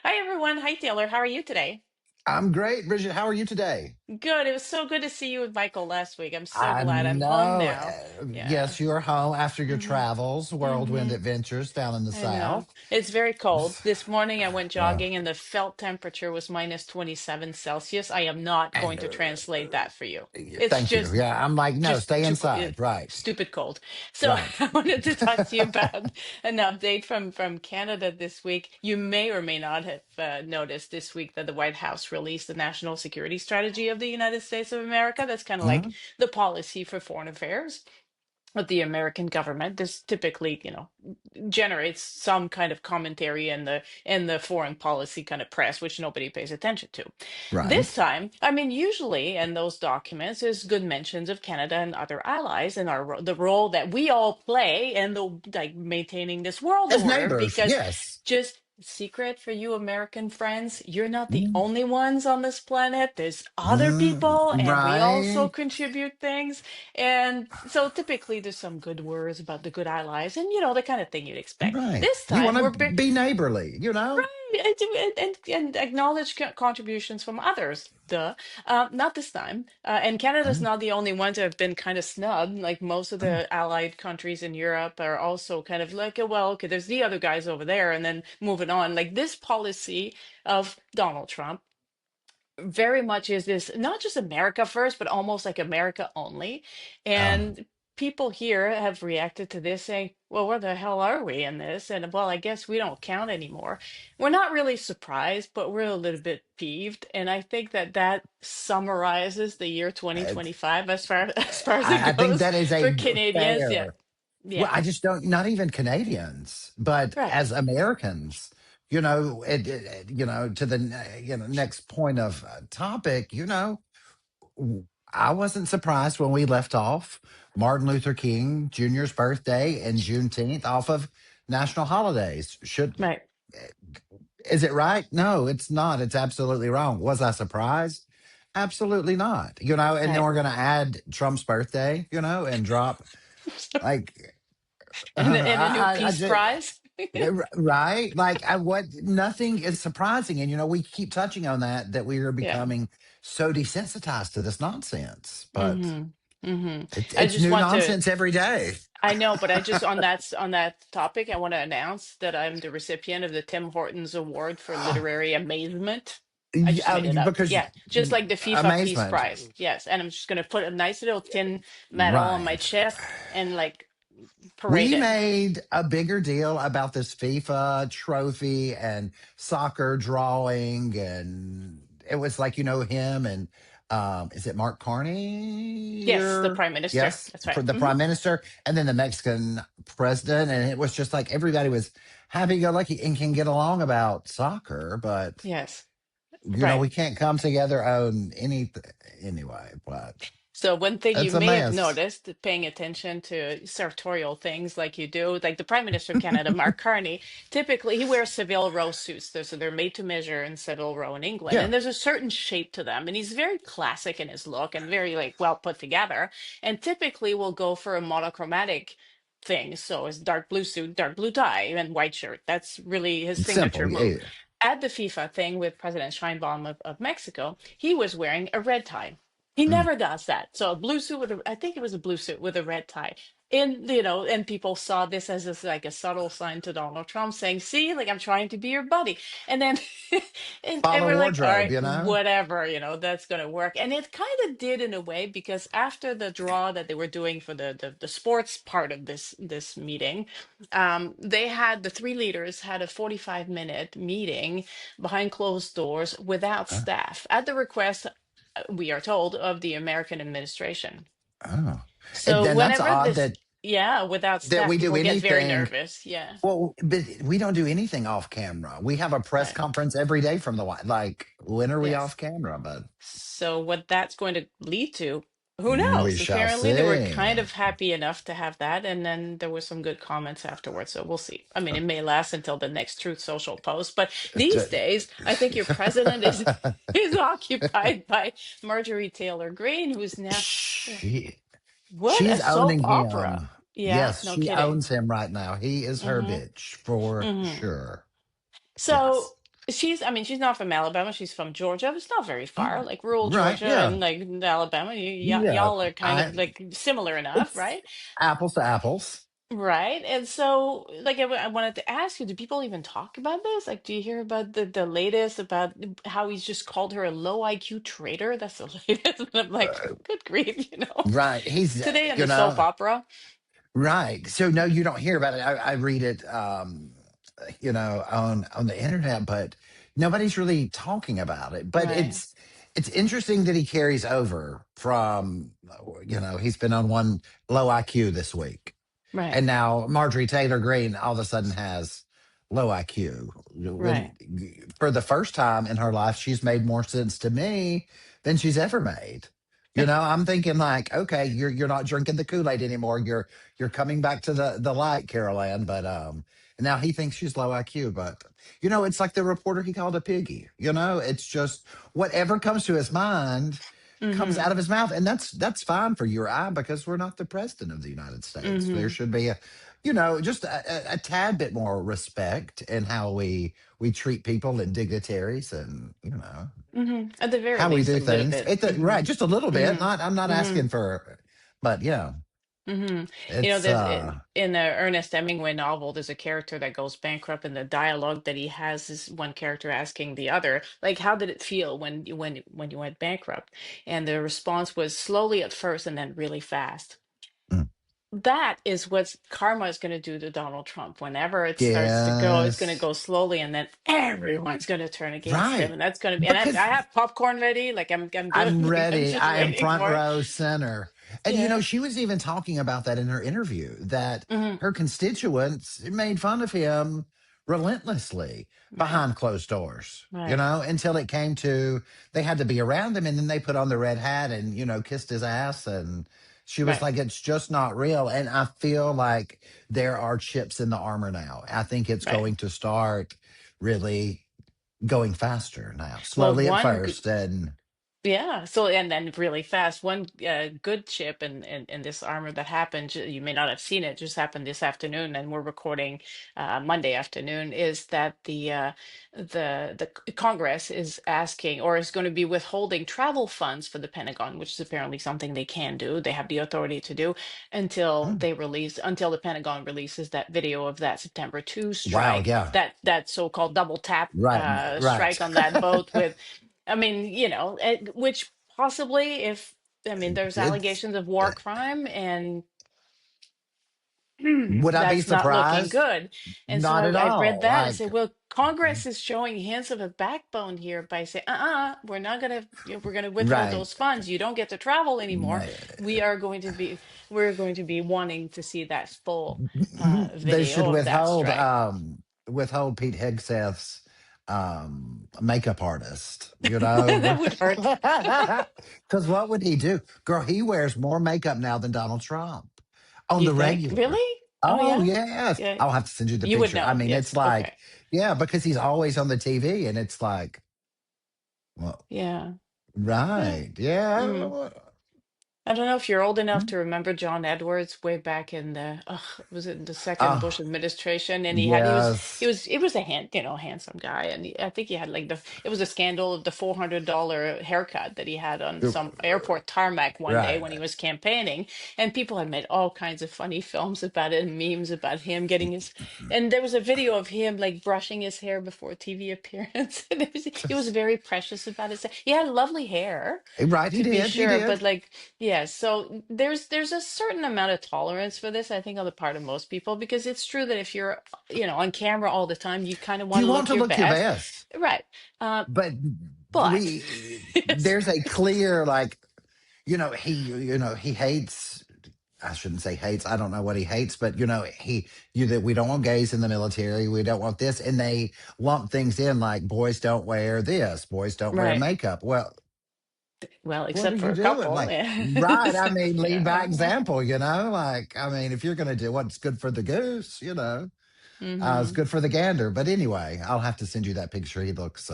Hi, everyone. Hi, Taylor. How are you today? I'm great, Bridget. How are you today? Good. It was so good to see you with Michael last week. I'm so I glad I'm home know. now. Yeah. Yes, you are home after your hmm travels, whirlwind hmm adventures down in the I know. South. It's very cold. This morning I went Uh, jogging and the felt temperature was minus 27 Celsius. I am not going to translate that for you. It's Thank you. just Yeah, I'm like, no, just stay too inside. Right, stupid cold. So right. I wanted to talk to you about an update from Canada this week. You may or may not have noticed this week that the White House released the national security strategy of the United States of America. That's kind of like Mhm. the policy for foreign affairs of the American government. This typically, generates some kind of commentary in the foreign policy kind of press, which nobody pays attention to. This Right. time, I mean, usually in those documents, there's good mentions of Canada and other allies and the role that we all play in the like maintaining this world As order. neighbors, Because yes. just secret for you American friends, you're not the Mm, only ones on this planet. There's other people, and we also right, contribute things. And so typically there's some good words about the good allies and the kind of thing you'd expect. right. This You time want we're to be neighborly, you know? right and acknowledge contributions from others. Duh. Not this time. And Canada's Mm, not the only one to have been kind of snubbed. Like most of mm, the allied countries in Europe are also kind of like, well, okay, there's the other guys over there, and then moving on. Like this policy of Donald Trump very much is this not just America first, but almost like America only. oh, And people here have reacted to this saying, well, where the hell are we in this? And well, I guess we don't count anymore. We're not really surprised, but we're a little bit peeved. And I think that that summarizes the year it's- 2025 as far as far as it I think goes that is for a Canadians. Yeah. fair. Well, Yeah. I just don't, not even Canadians, but Right. as Americans, to the next point of topic, I wasn't surprised when we left off Martin Luther King Jr.'s birthday and Juneteenth off of national holidays. Right. Is it right? No, it's not. It's absolutely wrong. Was I surprised? Absolutely not. And then Right. we're going to add Trump's birthday, and drop like, And a new I Peace just, Prize. right? Like, what? Nothing is surprising, and we keep touching on that we are Yeah. becoming so desensitized to this nonsense. But hmm hmm I it's just new want to, nonsense every day. I know, but I just on that topic, I want to announce that I'm the recipient of the Tim Hortons Award for Literary Amazement. I just Yeah, made it up. because Yeah, just like the FIFA Peace amazement, Prize. Yes, and I'm just gonna put a nice little tin medal on my right? chest and like parade We it. made a bigger deal about this FIFA trophy and soccer drawing, and it was like him and is it Mark Carney? Yes, the Prime Minister. Yes, That's right. for the prime minister, and then the Mexican president, and it was just like everybody was happy go lucky and can get along about soccer, but Yes, right. we can't come together on anything anyway. But So one thing you it's a may have mess. noticed, paying attention to sartorial things like you do, like the Prime Minister of Canada, Mark Carney, typically he wears Savile Row suits. So they're made to measure in Savile Row in England, Yeah, and there's a certain shape to them. And he's very classic in his look and very like well put together. And typically will go for a monochromatic thing. So it's dark blue suit, dark blue tie, and white shirt. That's really his it's signature simple. move. Yeah. At the FIFA thing with President Scheinbaum of Mexico, he was wearing a red tie. He Mm. never does that. So a blue suit with I think it was a blue suit with a red tie. And and people saw this as like a subtle sign to Donald Trump saying, see, like I'm trying to be your buddy. And then and Follow we're like, all wardrobe, right, whatever, that's gonna work. And it kind of did in a way because after the draw that they were doing for the sports part of this meeting, they had the three leaders had a 45-minute meeting behind closed doors without Uh, staff at the request we are told, of the American administration. oh, and So then that's whenever odd this, that yeah, without staff, we do people get very anything. nervous. Yeah, Well, but we don't do anything off camera. We have a press right. conference every day from the White. Like, when are we Yes. off camera? But So what that's going to lead to, who we knows? shall Apparently they were see. kind of happy enough to have that, and then there were some good comments afterwards. So we'll see. I mean, it may last until the next Truth Social post, but these days, I think your president is is occupied by Marjorie Taylor Greene, who's now she what a she's soap owning opera. him. Yeah, Yes, no she kidding. owns him right now. He is her hmm bitch for hmm sure. So Yes. I mean, she's not from Alabama. She's from Georgia. It's not very far, Oh, like rural right. Georgia Yeah. and like Alabama. Yeah. Y'all are kind I of like similar enough, It's right? apples to apples. Right. And so, like, I wanted to ask you, do people even talk about this? Like, do you hear about the latest about how he's just called her a low IQ traitor? That's the latest. And I'm like, good grief, Right. He's, Today in the soap opera. right. So no, you don't hear about it. I read it, on the internet, but nobody's really talking about it. But Right. it's interesting that he carries over from, he's been on one low IQ this week. Right. And now Marjorie Taylor Greene all of a sudden has low IQ. When Right. for the first time in her life, she's made more sense to me than she's ever made. I'm thinking like, okay, you're not drinking the Kool-Aid anymore. You're coming back to the light, Carol Ann. But now he thinks she's low IQ. But it's like the reporter he called a piggy. It's just whatever comes to his mind comes Mm-hmm. out of his mouth, and that's fine for you or I, because we're not the president of the United States. There Mm-hmm. should be just a tad bit more respect in how we treat people and dignitaries, and Mm-hmm. At the very how we least, a do little things. bit. Mm-hmm. Right, just a little bit. Mm-hmm. Not I'm not Mm-hmm. asking for, but yeah, Mm-hmm. it's There's in the Ernest Hemingway novel, there's a character that goes bankrupt, and the dialogue that he has is one character asking the other, like, "How did it feel when you went bankrupt?" And the response was slowly at first, and then really fast. mm, That is what karma is going to do to Donald Trump. Whenever it starts to go, it's going to yes, go slowly, and then everyone's going to turn against him, right, and that's going to be. And I because have popcorn ready, like I'm good. I'm Like I'm ready. just I am waiting front for it. row center. And Yeah. she was even talking about that in her interview, that Hmm. her constituents made fun of him relentlessly Right. behind closed doors, Right. until it came to they had to be around him, and then they put on the red hat and, kissed his ass, and she was Right. like, it's just not real. And I feel like there are chips in the armor now. I think it's Right. going to start really going faster now, Well, slowly at first, and yeah. So, and then really fast, one good chip in this armor that happened, you may not have seen it, just happened this afternoon, and we're recording Monday afternoon, is that the Congress is asking, or is going to be withholding travel funds for the Pentagon, which is apparently something they can do. They have the authority to do mm, until the Pentagon releases that video of that September 2 wow, strike, yeah. that so-called double tap Right, right. strike on that boat with. I mean, which possibly, if I mean, there's It's allegations of war crime, and would I be that's not looking surprised? good. And so Not at I read all. that and Like, said, well, Congress is showing hints of a backbone here by saying, we're not gonna, we're gonna withhold right. those funds. You don't get to travel anymore. Nah, We are going to be, we're going to be wanting to see that full they should video of that strike. withhold Pete Hegseth's makeup artist, That would hurt. because what would he do? Girl, he wears more makeup now than Donald Trump on You the think? regular. Really? Oh Oh yeah? yes, Yeah. I'll have to send you the You would picture. I know. mean, it's Yes. like, Okay. yeah, because he's always on the TV, and it's like, well, Yeah. Yeah. right, Mm. yeah. I don't know if you're old enough to remember John Edwards way back in was it the second Bush Oh, administration? And yes. he was a handsome guy. And I think he had like it was a scandal of the $400 haircut that he had on some airport tarmac one day when he Right. was campaigning. And people had made all kinds of funny films about it and memes about him getting and there was a video of him like brushing his hair before a TV appearance. And he was very precious about it. He had lovely hair, Right, he to be did. He sure, did. but like, yeah, so there's a certain amount of tolerance for this, I think, on the part of most people, because it's true that if you're, on camera all the time, you kind of want You to want look to your look your best. best, Right. Uh, but but yes, there's a clear, like, he hates. I shouldn't say hates. I don't know what he hates, but that we don't want gays in the military. We don't want this, and they lump things in like boys don't wear this, boys don't wear right. makeup. Well, Well, what are except for you a doing? couple. Like, Yeah. right? I mean, lead by Yeah. example. Like, I mean, if you're going to do what's good for the goose, it's Hmm. good for the gander. But anyway, I'll have to send you that picture. He looks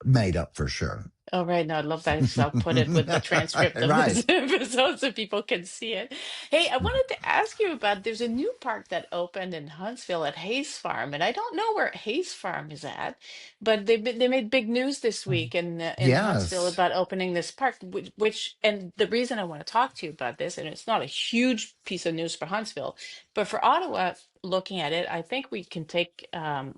made up for sure. Oh, right. No, I love that. So I'll put it with the transcript of Right. this episode so people can see it. Hey, I wanted to ask you about there's a new park that opened in Huntsville at Hayes Farm, and I don't know where Hayes Farm is at, but they made big news this week in Huntsville Yes. about opening this park, which and the reason I want to talk to you about this, and it's not a huge piece of news for Huntsville, but for Ottawa. Looking at it, I think we can take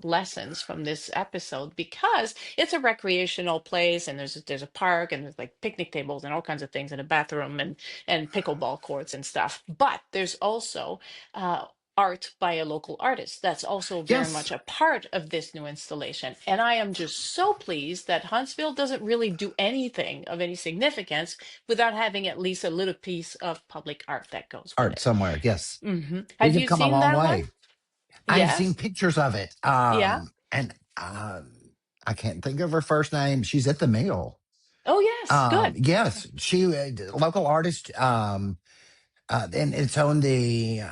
lessons from this episode because it's a recreational place and there's a park and there's like picnic tables and all kinds of things and a bathroom and pickleball courts and stuff, but there's also uh, art by a local artist that's also very much Yes. a part of this new installation, and I am just so pleased that Huntsville doesn't really do anything of any significance without having at least a little piece of public art that goes with Art it. somewhere. Yes. We Have have you come a seen long that one? way. I've seen Yes. pictures of it. Yeah. And I can't think of her first name. She's at the mill. Oh yes, good. Yes, she local artist. And it's on the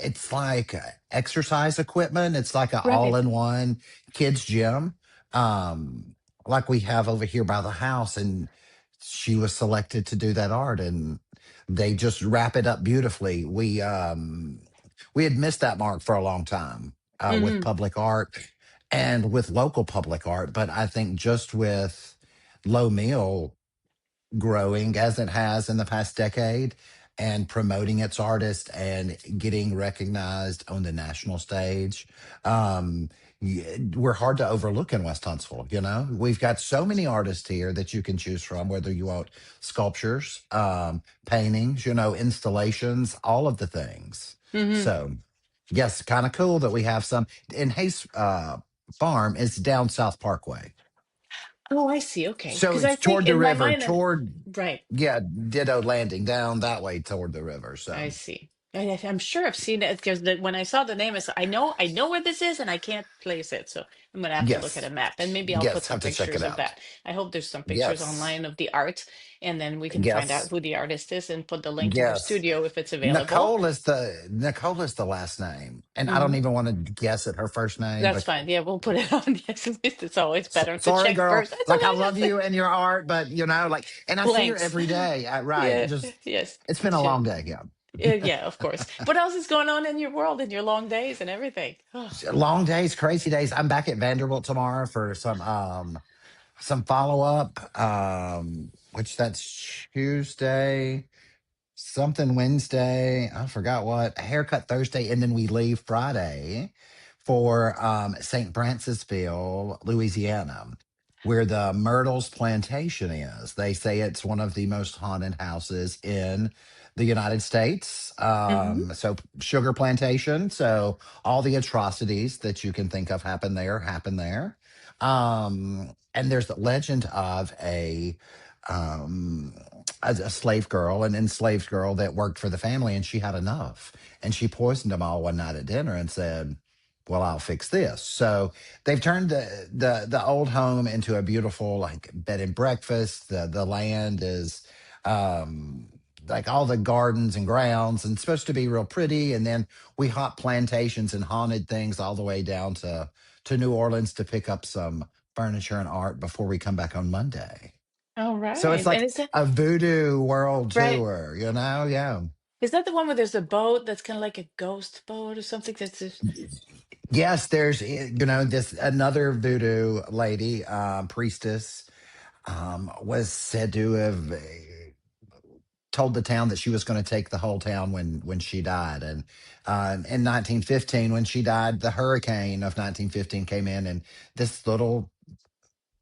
it's like exercise equipment. It's like an Right. all-in-one kids gym, um like we have over here by the house. And she was selected to do that art, and they just wrap it up beautifully. We had missed that mark for a long time with Hmm. public art and with local public art, but I think just with Low Mill growing as it has in the past decade and promoting its artists and getting recognized on the national stage. We're hard to overlook in West Huntsville. We've got so many artists here that you can choose from, whether you want sculptures, paintings, installations, all of the things. Hmm. So, yes, kind of cool that we have some. In Hayes Farm is down South Parkway. Oh, I see. Okay. So Because I it's think toward the in my river, mind, toward, right. yeah, Ditto Landing down that way toward the river. I So, see. I'm sure I've seen it because when I saw the name, I said, I know where this is, and I can't place it. So I'm gonna have to look at a yes, map, and maybe I'll put yes, some have to check it pictures of out. that. I hope there's some pictures Yes, online of the art, and then we can find out yes, who the artist is and put the link to her yes. studio if it's available. Nicole is the last name, and I don't Hmm. even want to guess at her first name. That's But fine. Yeah, we'll put it on. Yes, it's always better to sorry, check girl. first. It's Like I okay. love That's you and your art, but and I see her blanks. every day. Right, Yeah. just Yes. it's been a Sure. long day. Yeah, Yeah, of course. What else is going on in your world, in your long days and everything? Oh, long days, crazy days. I'm back at Vanderbilt tomorrow for some follow up, which that's Tuesday, something Wednesday. I forgot what. A haircut Thursday, and then we leave Friday for St. Francisville, Louisiana, where the Myrtles Plantation is. They say it's one of the most haunted houses in the United States. hmm. So sugar plantation. So all the atrocities that you can think of happen there. And there's the legend of um, a slave girl, an enslaved girl that worked for the family, and she had enough, and she poisoned them all one night at dinner and said, "Well, I'll fix this." So they've turned the old home into a beautiful like bed and breakfast. The land is um, like all the gardens and grounds, and it's supposed to be real pretty. And then we hop plantations and haunted things all the way down to New Orleans to pick up some furniture and art before we come back on Monday. All So it's right. And like a voodoo world right? tour, you know? Yeah. Is that the one where there's a boat that's kind of like a ghost boat or something? That's just, Yes, there's, this another voodoo lady, priestess, was said to have told the town that she was going to take the whole town when she died. And in 1915, when she died, the hurricane of 1915 came in, and this little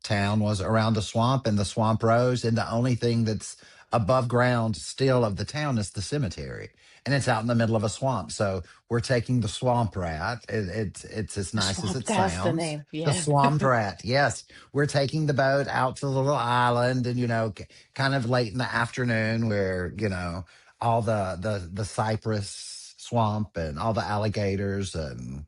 town was around a swamp, and the swamp rose, and the only thing that's above ground still of the town is the cemetery, and it's out in the middle of a swamp. So we're taking the swamp rat. It's as the nice as swamp. it That's the sounds. name. The Yeah. swamp rat. Yes, we're taking the boat out to the little island, and kind of late in the afternoon, where all the cypress swamp and all the alligators and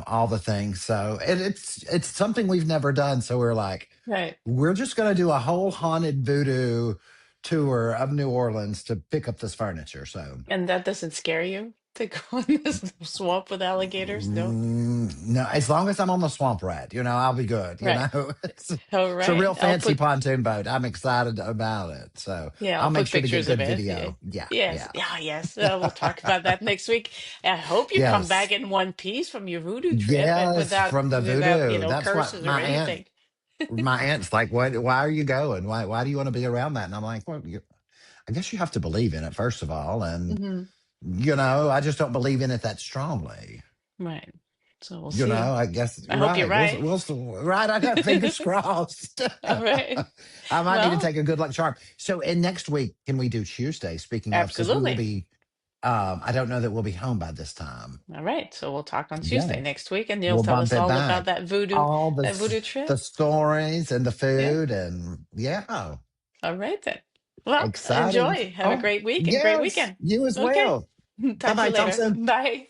all the things. So it's something we've never done. So we're like, Right. we're just going to do a whole haunted voodoo tour of New Orleans to pick up this furniture. So And that doesn't scare you? to go in this swamp with alligators? No. No, as long as I'm on the swamp rat, I'll be good. Right. All It's a right. real I'll fancy put, pontoon boat. I'm excited about it. So yeah, I'll I'll make put sure to get pictures of good it. Yeah. video. Yeah, Yes. yeah, Yeah, yes. We'll talk about that next week. I hope you come back yes, in one piece from your voodoo trip and yes. From the without, voodoo. That's what curses or anything. my aunt's like. Why are you going? Why do you want to be around that? And I'm like, well, I guess you have to believe in it first of all, and Hmm. I just don't believe in it that strongly. Right. So we'll see. I guess I hope you're right. right. Right. I got fingers crossed. All right. I might need to Well, take a good luck charm. So, and next week, can we do Tuesday? Speaking of, because we will absolutely. be. I don't know that we'll be home by this time. All right. So we'll talk on Tuesday Yes, next week, and you'll we'll tell bump us it all about back. All that voodoo the trip. stories and the Yeah. food and yeah, All right then. Well, exciting. enjoy. Have a Oh great week and great yes, weekend. you as Okay. well. Bye Talk to bye. you Talk later. soon. Bye.